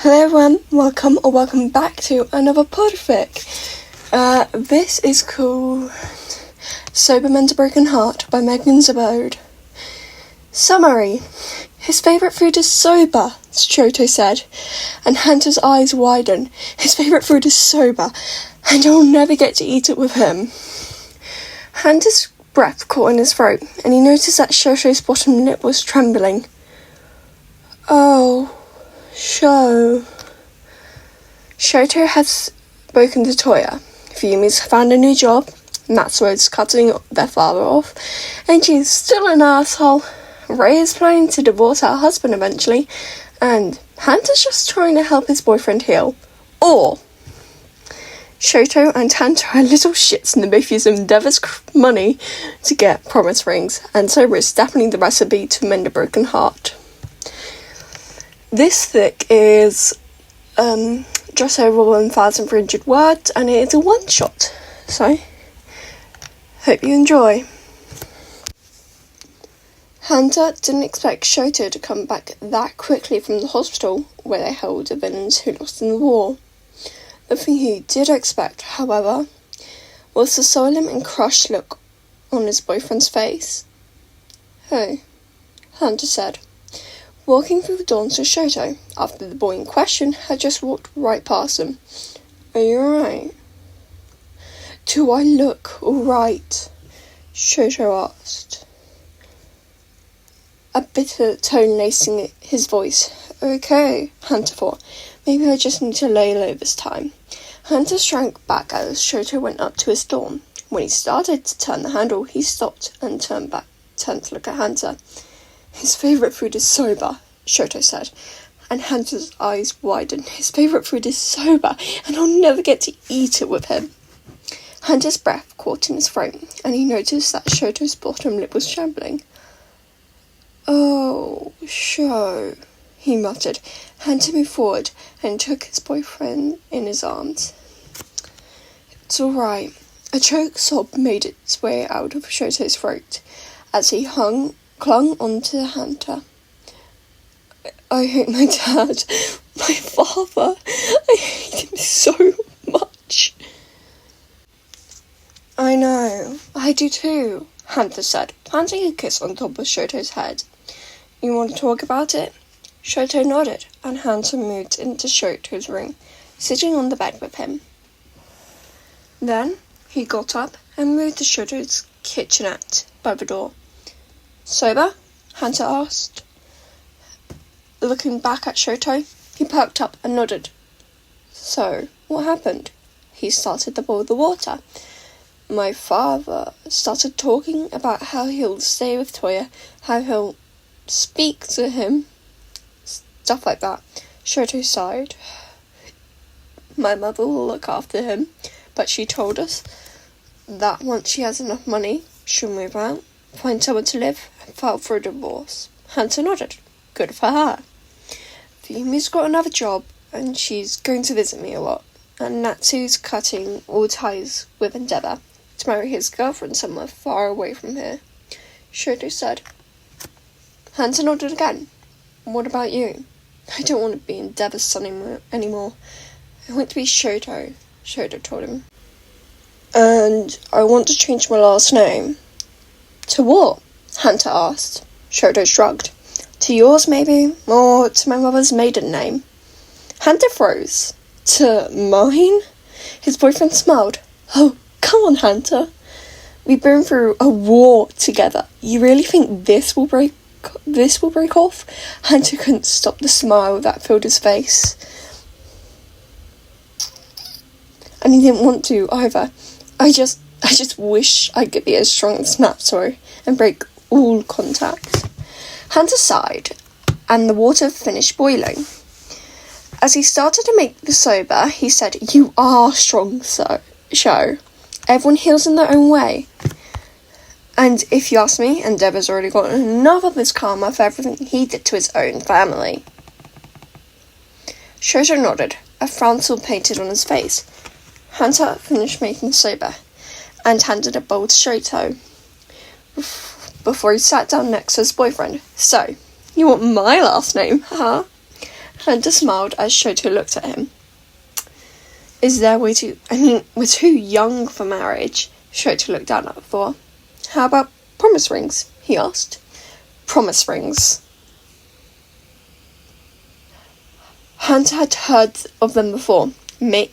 Hello everyone, welcome back to another podfic. This is called Soba, Mends a Broken Heart by megansabode. Summary. His favourite food is soba, Shoto said, and Hunter's eyes widened. His favourite food is soba, and I'll never get to eat it with him. Hunter's breath caught in his throat, and he noticed that Shoto's bottom lip was trembling. Oh, Shoto has spoken to Toya. Fumi's found a new job. Matsuo's cutting their father off, and she's still an asshole. Ray is planning to divorce her husband eventually, and Hunter's just trying to help his boyfriend heal. Or Shoto and Hunter are little shits and they both use Endeavor's money to get promise rings, and Soba is definitely the recipe to mend a broken heart. This fic is just over 1,300 words, and it is a one-shot, so hope you enjoy. Hunter didn't expect Shoto to come back that quickly from the hospital where they held the villains who lost in the war. The thing he did expect, however, was the solemn and crushed look on his boyfriend's face. "Hey," Hunter said, walking through the door to Shoto after the boy in question had just walked right past him. "Are you alright?" "Do I look alright?" Shoto asked, a bitter tone lacing his voice. "Okay," Hunter thought. "Maybe I just need to lay low this time." Hunter shrank back as Shoto went up to his door. When he started to turn the handle, he stopped and turned to look at Hunter. "His favourite food is soba," Shoto said, and Hunter's eyes widened. "His favourite food is soba, and I'll never get to eat it with him." Hunter's breath caught in his throat, and he noticed that Shoto's bottom lip was trembling. "Oh, he muttered. Hunter moved forward and took his boyfriend in his arms. "It's all right." A choked sob made its way out of Shoto's throat as he clung onto Hunter. "I hate my dad, my father. I hate him so much." "I know, I do too," Hunter said, planting a kiss on top of Shoto's head. "You want to talk about it?" Shoto nodded, and Hunter moved into Shoto's room, sitting on the bed with him. Then he got up and moved to Shoto's kitchenette by the door. "Soba?" Hunter asked. Looking back at Shoto, he perked up and nodded. "So, what happened?" He started to boil the water. "My father started talking about how he'll stay with Toya, how he'll speak to him, stuff like that." Shoto sighed. "My mother will look after him, but she told us that once she has enough money, she'll move out, find somewhere to live, and file for a divorce." Hunter nodded. "Good for her. Fumi's got another job, and she's going to visit me a lot, and Natsu's cutting all ties with Endeavor to marry his girlfriend somewhere far away from here," Shoto said. Hunter nodded again. "What about you?" "I don't want to be Endeavor's son anymore. I want to be Shoto," Shoto told him. "And I want to change my last name." "To what?" Hunter asked. Shoto shrugged. "To yours, maybe, or to my mother's maiden name." Hunter froze. "To mine?" His boyfriend smiled. "Oh, come on, Hunter. We've been through a war together. You really think this will break off?" Hunter couldn't stop the smile that filled his face. And he didn't want to either. I just wish I could be as strong as Matsuo and break all contact." Hunter sighed, and the water finished boiling. As he started to make the soba, he said, "You are strong, Sho. Everyone heals in their own way. And if you ask me, Endeavor's already got enough of his karma for everything he did to his own family." Shoto nodded, a frown still painted on his face. Hunter finished making the soba and handed a bowl to Shoto before he sat down next to his boyfriend. "So, you want my last name, huh?" Hunter smiled as Shoto looked at him. We're too young for marriage. Shoto looked down at the floor. How about promise rings? He asked. Promise rings. Hunter had heard of them before. Maybe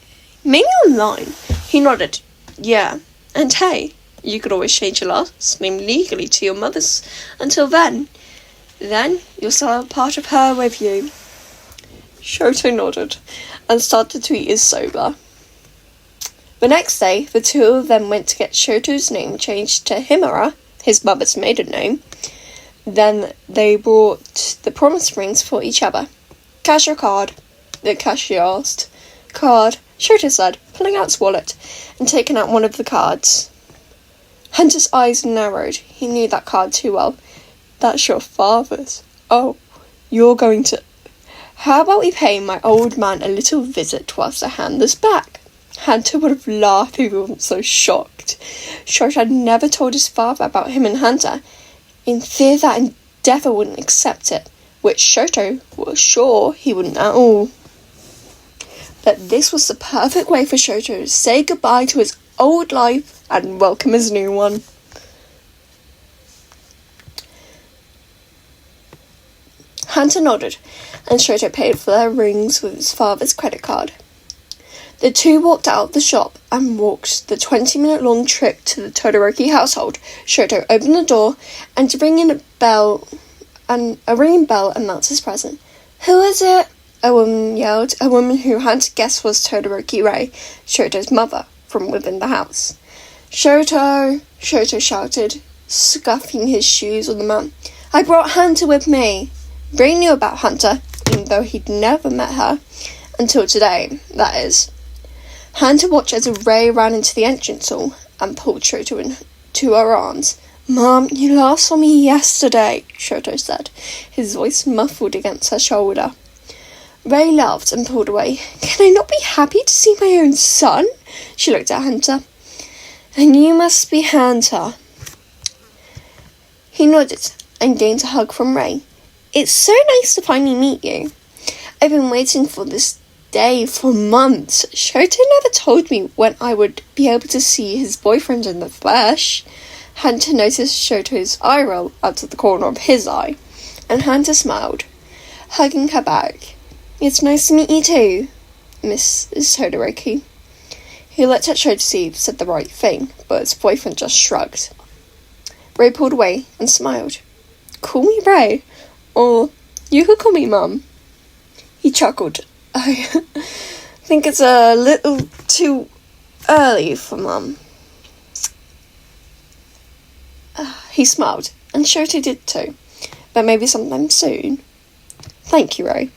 online. He nodded. Yeah. And hey, you could always change your last name legally to your mother's until then. Then you'll still have part of her with you. Shoto nodded and started to eat his soba. The next day, the two of them went to get Shoto's name changed to Himura, his mother's maiden name. Then they brought the promise rings for each other. Cash or card? The cashier asked. Card, Shoto said, pulling out his wallet and taking out one of the cards. Hunter's eyes narrowed. He knew that card too well. That's your father's. Oh, you're going to... How about we pay my old man a little visit whilst I hand this back? Hunter would have laughed if he wasn't so shocked. Shoto had never told his father about him and Hunter, in fear that Endeavour wouldn't accept it, which Shoto was sure he wouldn't at all. But this was the perfect way for Shoto to say goodbye to his old life and welcome his new one. Hunter nodded, and Shoto paid for their rings with his father's credit card. The two walked out of the shop and walked the 20-minute-long trip to the Todoroki household. Shoto opened the door, and a ringing bell announced his presence. Who is it? A woman yelled, a woman who Hunter guessed was Todoroki Rei, Shoto's mother, from within the house. Shoto! Shoto shouted, scuffing his shoes on the mat. I brought Hunter with me. Rei knew about Hunter, even though he'd never met her. Until today, that is. Hunter watched as Rei ran into the entrance hall and pulled Shoto into her arms. Mom, you last saw me yesterday, Shoto said, his voice muffled against her shoulder. Rei laughed and pulled away. Can I not be happy to see my own son? She looked at Hunter. And you must be Hunter. He nodded and gained a hug from Rei. It's so nice to finally meet you. I've been waiting for this day for months. Shoto never told me when I would be able to see his boyfriend in the flesh. Hunter noticed Shoto's eye roll out of the corner of his eye, and Hunter smiled, hugging her back. It's nice to meet you too, Mrs. Todoroki. He looked at Shoto to see if he said the right thing, but his boyfriend just shrugged. Rei pulled away and smiled. Call me Rei, or you could call me Mum. He chuckled. I think it's a little too early for Mum. He smiled, and Shoto did too, but maybe sometime soon. Thank you, Rei.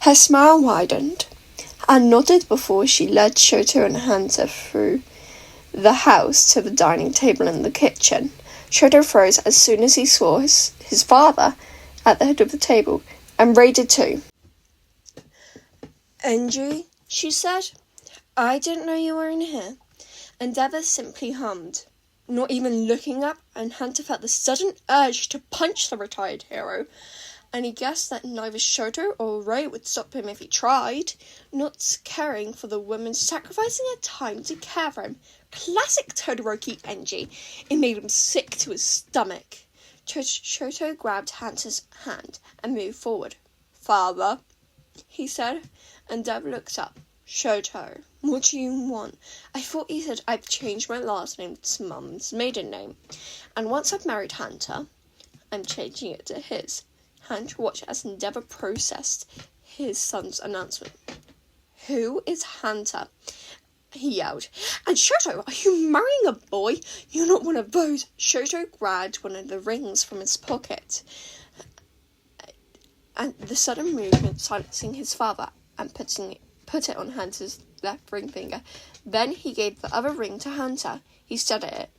Her smile widened and nodded before she led Shoto and Hunter through the house to the dining table in the kitchen. Shoto froze as soon as he saw his father at the head of the table, and Rei did too. Angie, she said, I didn't know you were in here. Endeavour simply hummed, not even looking up, and Hunter felt the sudden urge to punch the retired hero, and he guessed that neither Shoto or Rei would stop him if he tried, not caring for the woman sacrificing her time to care for him. Classic Todoroki Engie. It made him sick to his stomach. Shoto grabbed Hunter's hand and moved forward. Father, he said, and Deb looked up. Shoto, what do you want? I thought you said I've changed my last name to Mum's maiden name, and once I've married Hunter, I'm changing it to his. Hunter watched as Endeavour processed his son's announcement. Who is Hunter? He yelled. And Shoto, are you marrying a boy? You're not one of those. Shoto grabbed one of the rings from his pocket, and the sudden movement silencing his father and put it on Hunter's left ring finger. Then he gave the other ring to Hunter. He stared at it,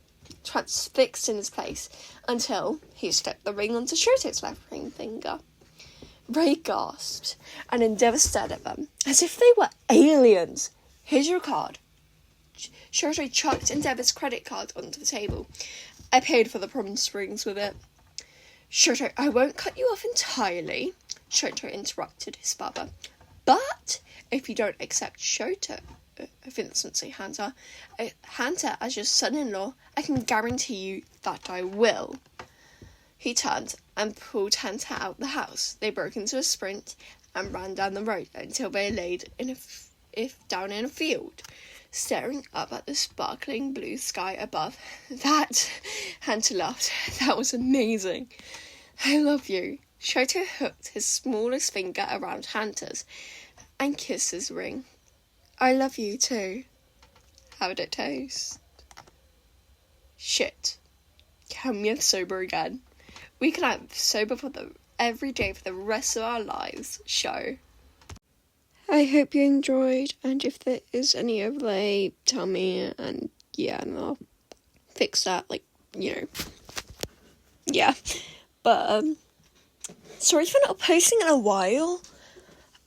transfixed in his place, until he slipped the ring onto Shoto's left ring finger. Rei gasped, and Endeavour stared at them, as if they were aliens. Here's your card. Shoto chucked Endeavour's credit card onto the table. I paid for the promise rings with it. Shoto, I won't cut you off entirely. Shoto interrupted his father. But if you don't accept Shoto, Vincent say Hanta as your son-in-law, I can guarantee you that I will. He turned and pulled Hanta out the house. They broke into a sprint and ran down the road until they laid down in a field, staring up at the sparkling blue sky above. That, Hanta laughed, that was amazing. I love you. Shoto hooked his smallest finger around Hanta's and kissed his ring. I love you too. How did it taste? Shit. Can we have Soba again? We can have Soba for every day for the rest of our lives show. I hope you enjoyed, and if there is any overlay, tell me, and yeah, and I'll fix that, yeah. But, sorry for not posting in a while.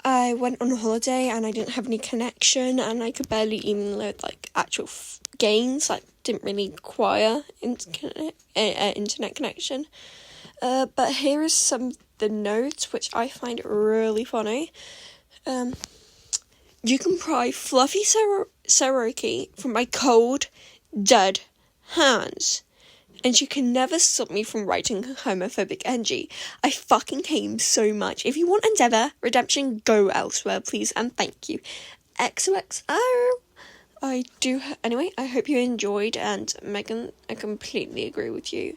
I went on holiday and I didn't have any connection, and I could barely even load actual games. Didn't really require internet connection. But here is some of the notes which I find really funny. You can pry fluffy Saroki from my cold, dead hands. And you can never stop me from writing homophobic NG. I fucking hate him so much. If you want Endeavour Redemption, go elsewhere, please, and thank you. XOXO. Anyway, I hope you enjoyed, and Megan, I completely agree with you.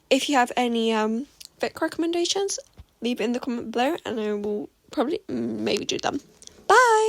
If you have any fic recommendations, leave it in the comment below, and I will probably maybe do them. Bye!